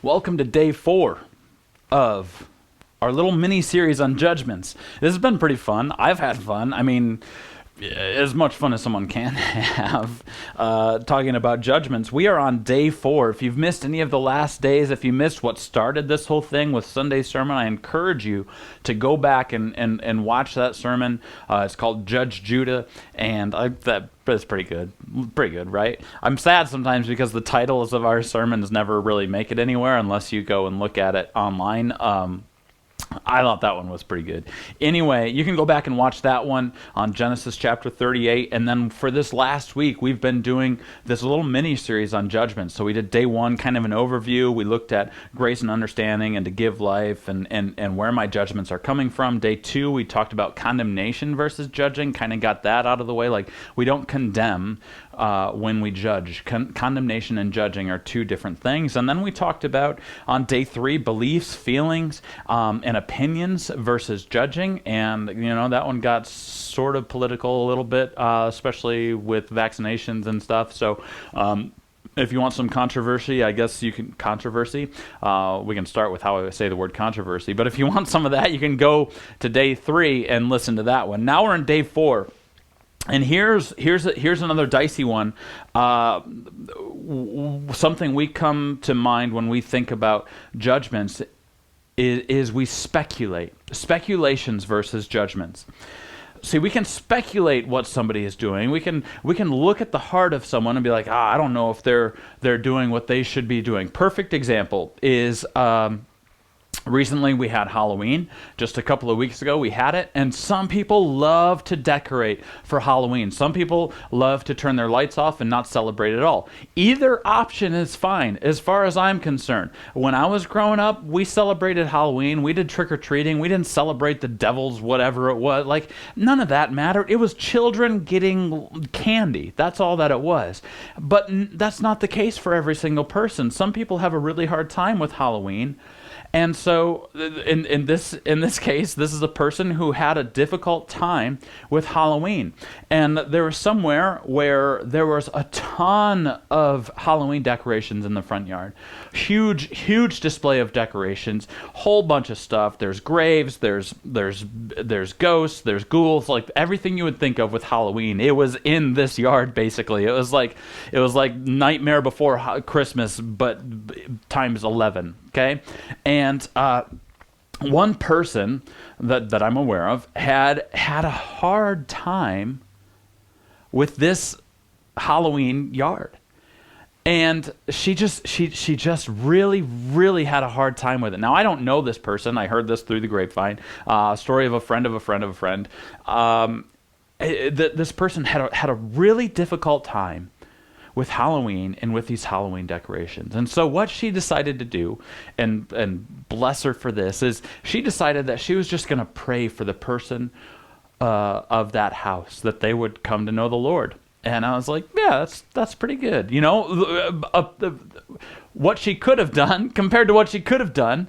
Welcome to day 4 of our little mini-series on Judgements. This has been pretty fun. I've had fun. I mean, as much fun as someone can have talking about Judgements. We are on day 4. If you've missed any of the last days, if you missed what started this whole thing with Sunday's sermon, I encourage you to go back and watch that sermon. It's called Judge Judah, and that's pretty good. Pretty good, right? I'm sad sometimes because the titles of our sermons never really make it anywhere unless you go and look at it online. I thought that one was pretty good. Anyway, you can go back and watch that one on Genesis chapter 38. And then for this last week, we've been doing this little mini-series on judgment. So we did day 1, kind of an overview. We looked at grace and understanding and to give life and where my judgments are coming from. Day 2, we talked about condemnation versus judging, kind of got that out of the way. Like, we don't condemn when we judge. Condemnation and judging are two different things. And then we talked about, on day 3, beliefs, feelings, and opinions versus judging. And, that one got sort of political a little bit, especially with vaccinations and stuff. So, if you want some controversy, I guess you can we can start with how I say the word controversy. But if you want some of that, you can go to day 3 and listen to that one. Now we're in day 4. And here's another dicey one. Something we come to mind when we think about judgments is we speculate. Speculations versus judgments. See, we can speculate what somebody is doing. We can look at the heart of someone and be like, I don't know if they're doing what they should be doing. Perfect example is recently we had Halloween. Just a couple of weeks ago we had it, and some people love to decorate for Halloween. Some people love to turn their lights off and not celebrate at all. Either option is fine as far as I'm concerned. When I was growing up, we celebrated Halloween. We did trick-or-treating. We didn't celebrate the devil's whatever it was. Like, none of that mattered. It was children getting candy. That's all that it was. But that's not the case for every single person. Some people have a really hard time with Halloween. And so in this case, this is a person who had a difficult time with Halloween. And there was somewhere where there was a ton of Halloween decorations in the front yard. Huge display of decorations, whole bunch of stuff. There's graves, there's ghosts, there's ghouls, like everything you would think of with Halloween. It was in this yard basically. It was like Nightmare Before Christmas, but times 11. Okay, and one person that I'm aware of had a hard time with this Halloween yard, and she just really had a hard time with it. Now, I don't know this person. I heard this through the grapevine. Story of a friend of a friend of a friend. This person had a really difficult time with Halloween and with these Halloween decorations. And so what she decided to do, and bless her for this, is she decided that she was just going to pray for the person of that house, that they would come to know the Lord. And I was like, yeah, that's pretty good. What she could have done compared to what she could have done,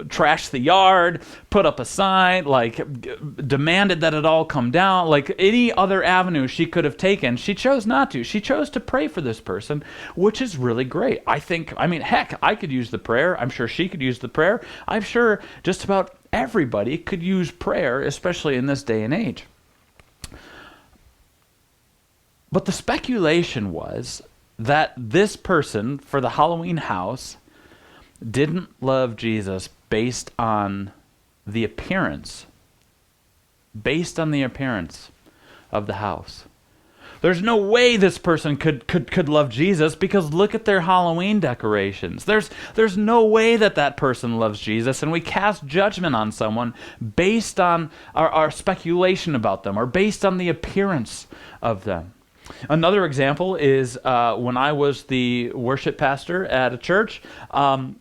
trash the yard, put up a sign, demanded that it all come down, like any other avenue she could have taken. She chose not to. She chose to pray for this person, which is really great. Heck, I could use the prayer. I'm sure she could use the prayer. I'm sure just about everybody could use prayer, especially in this day and age. But the speculation was that this person for the Halloween house didn't love Jesus based on the appearance of the house. There's no way this person could love Jesus because look at their Halloween decorations. There's no way that person loves Jesus, and we cast judgment on someone based on our speculation about them or based on the appearance of them. Another example is when I was the worship pastor at a church. There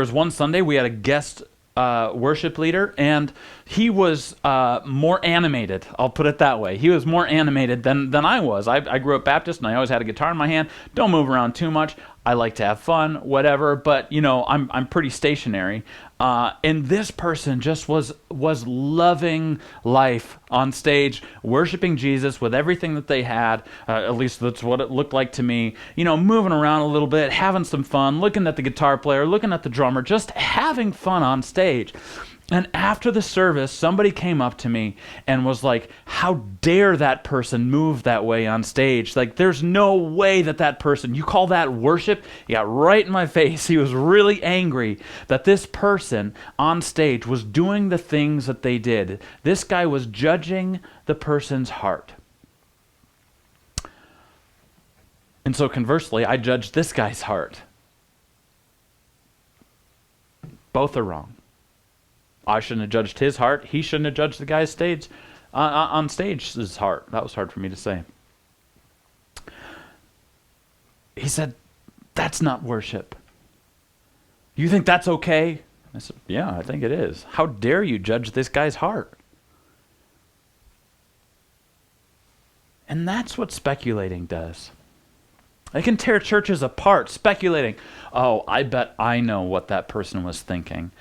was one Sunday we had a guest worship leader, and he was more animated. I'll put it that way. He was more animated than I was. I grew up Baptist, and I always had a guitar in my hand. Don't move around too much. I like to have fun, whatever. But I'm pretty stationary. And this person just was loving life on stage, worshiping Jesus with everything that they had. At least that's what it looked like to me. Moving around a little bit, having some fun, looking at the guitar player, looking at the drummer, just having fun on stage. And after the service, somebody came up to me and was like, how dare that person move that way on stage? Like, there's no way that person, you call that worship? He got right in my face. He was really angry that this person on stage was doing the things that they did. This guy was judging the person's heart. And so conversely, I judged this guy's heart. Both are wrong. I shouldn't have judged his heart. He shouldn't have judged the guy's on stage's heart. That was hard for me to say. He said, that's not worship. You think that's okay? I said, yeah, I think it is. How dare you judge this guy's heart? And that's what speculating does. It can tear churches apart, speculating. Oh, I bet I know what that person was thinking.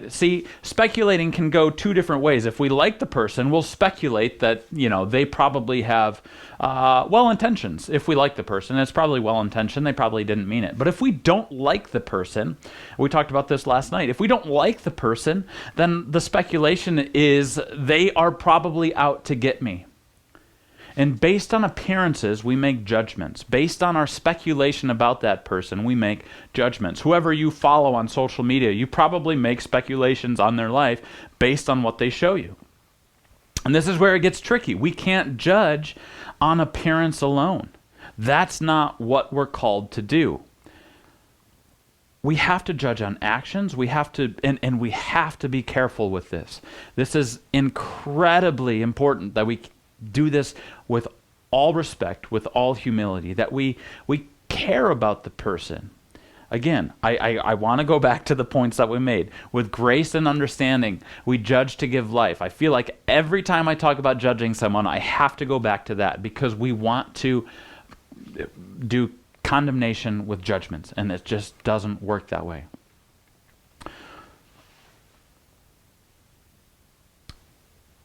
See, speculating can go two different ways. If we like the person, we'll speculate that, they probably have well-intentions. If we like the person, it's probably well-intentioned. They probably didn't mean it. But if we don't like the person, we talked about this last night. If we don't like the person, then the speculation is they are probably out to get me. And based on appearances, we make judgments. Based on our speculation about that person, we make judgments. Whoever you follow on social media, you probably make speculations on their life based on what they show you. And this is where it gets tricky. We can't judge on appearance alone. That's not what we're called to do. We have to judge on actions. We have to, and we have to be careful with this. This is incredibly important that we do this with all respect, with all humility, that we care about the person. Again, I want to go back to the points that we made. With grace and understanding, we judge to give life. I feel like every time I talk about judging someone, I have to go back to that because we want to do condemnation with judgments, and it just doesn't work that way.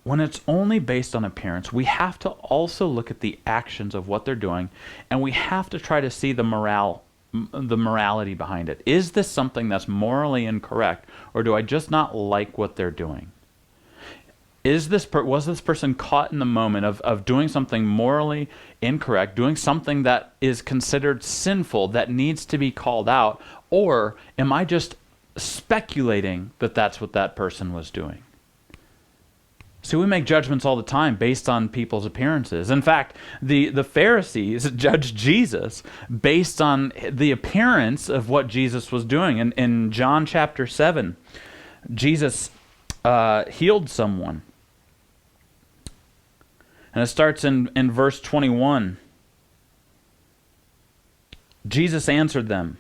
When it's only based on appearance, we have to also look at the actions of what they're doing, and we have to try to see the morality behind it. Is this something that's morally incorrect, or do I just not like what they're doing? Was this person caught in the moment of doing something morally incorrect, doing something that is considered sinful, that needs to be called out, or am I just speculating that that's what that person was doing? See, we make judgments all the time based on people's appearances. In fact, the Pharisees judged Jesus based on the appearance of what Jesus was doing. In John chapter 7, Jesus healed someone. And it starts in verse 21. Jesus answered them.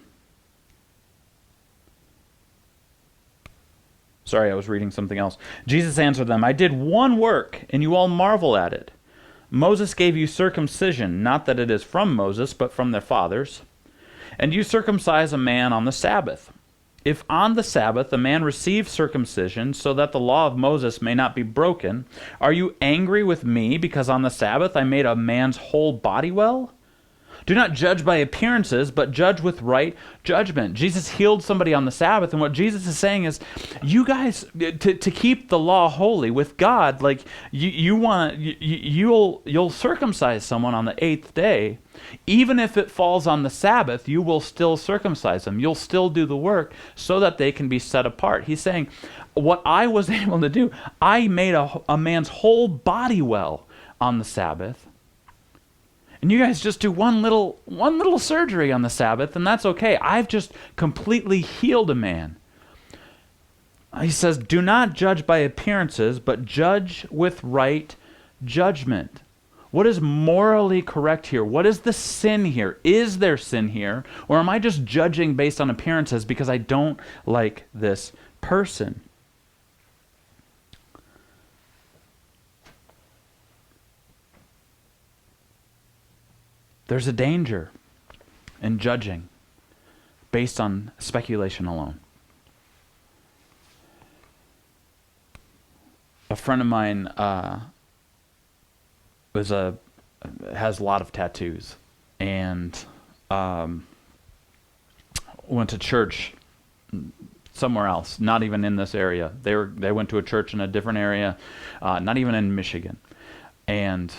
Sorry, I was reading something else. Jesus answered them, I did one work, and you all marvel at it. Moses gave you circumcision, not that it is from Moses, but from their fathers. And you circumcise a man on the Sabbath. If on the Sabbath a man receives circumcision, so that the law of Moses may not be broken, are you angry with me because on the Sabbath I made a man's whole body well? Do not judge by appearances, but judge with right judgment. Jesus healed somebody on the Sabbath, and what Jesus is saying is, you guys, to keep the law holy with God, like you'll circumcise someone on the eighth day, even if it falls on the Sabbath. You will still circumcise them. You'll still do the work so that they can be set apart. He's saying, what I was able to do, I made a man's whole body well on the Sabbath. And you guys just do one little surgery on the Sabbath, and that's okay. I've just completely healed a man. He says, do not judge by appearances, but judge with right judgment. What is morally correct here? What is the sin here? Is there sin here? Or am I just judging based on appearances because I don't like this person? There's a danger in judging based on speculation alone. A friend of mine has a lot of tattoos, and went to church somewhere else, not even in this area. They went to a church in a different area, not even in Michigan, and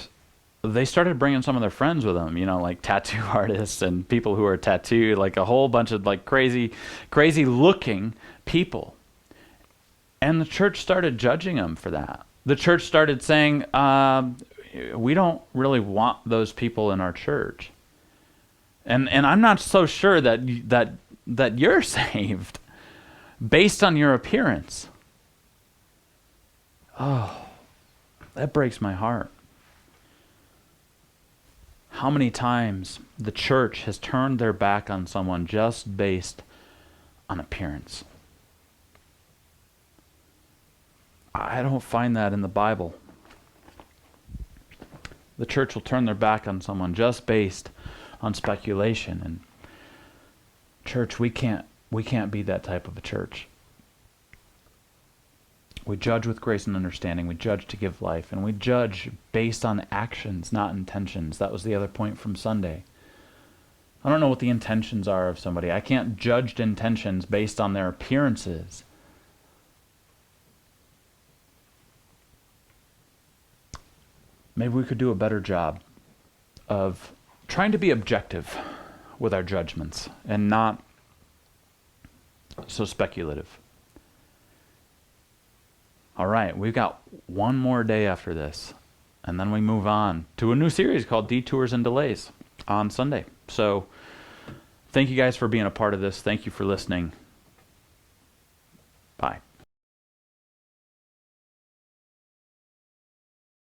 they started bringing some of their friends with them, like tattoo artists and people who are tattooed, like a whole bunch of like crazy looking people. And the church started judging them for that. The church started saying, we don't really want those people in our church. And I'm not so sure that you're saved based on your appearance. Oh, that breaks my heart. How many times the church has turned their back on someone just based on appearance? I don't find that in the Bible. The church will turn their back on someone just based on speculation. And church, we can't be that type of a church. We judge with grace and understanding. We judge to give life. And we judge based on actions, not intentions. That was the other point from Sunday. I don't know what the intentions are of somebody. I can't judge intentions based on their appearances. Maybe we could do a better job of trying to be objective with our judgments and not so speculative. All right, we've got one more day after this, and then we move on to a new series called Detours and Delays on Sunday. So thank you guys for being a part of this. Thank you for listening. Bye.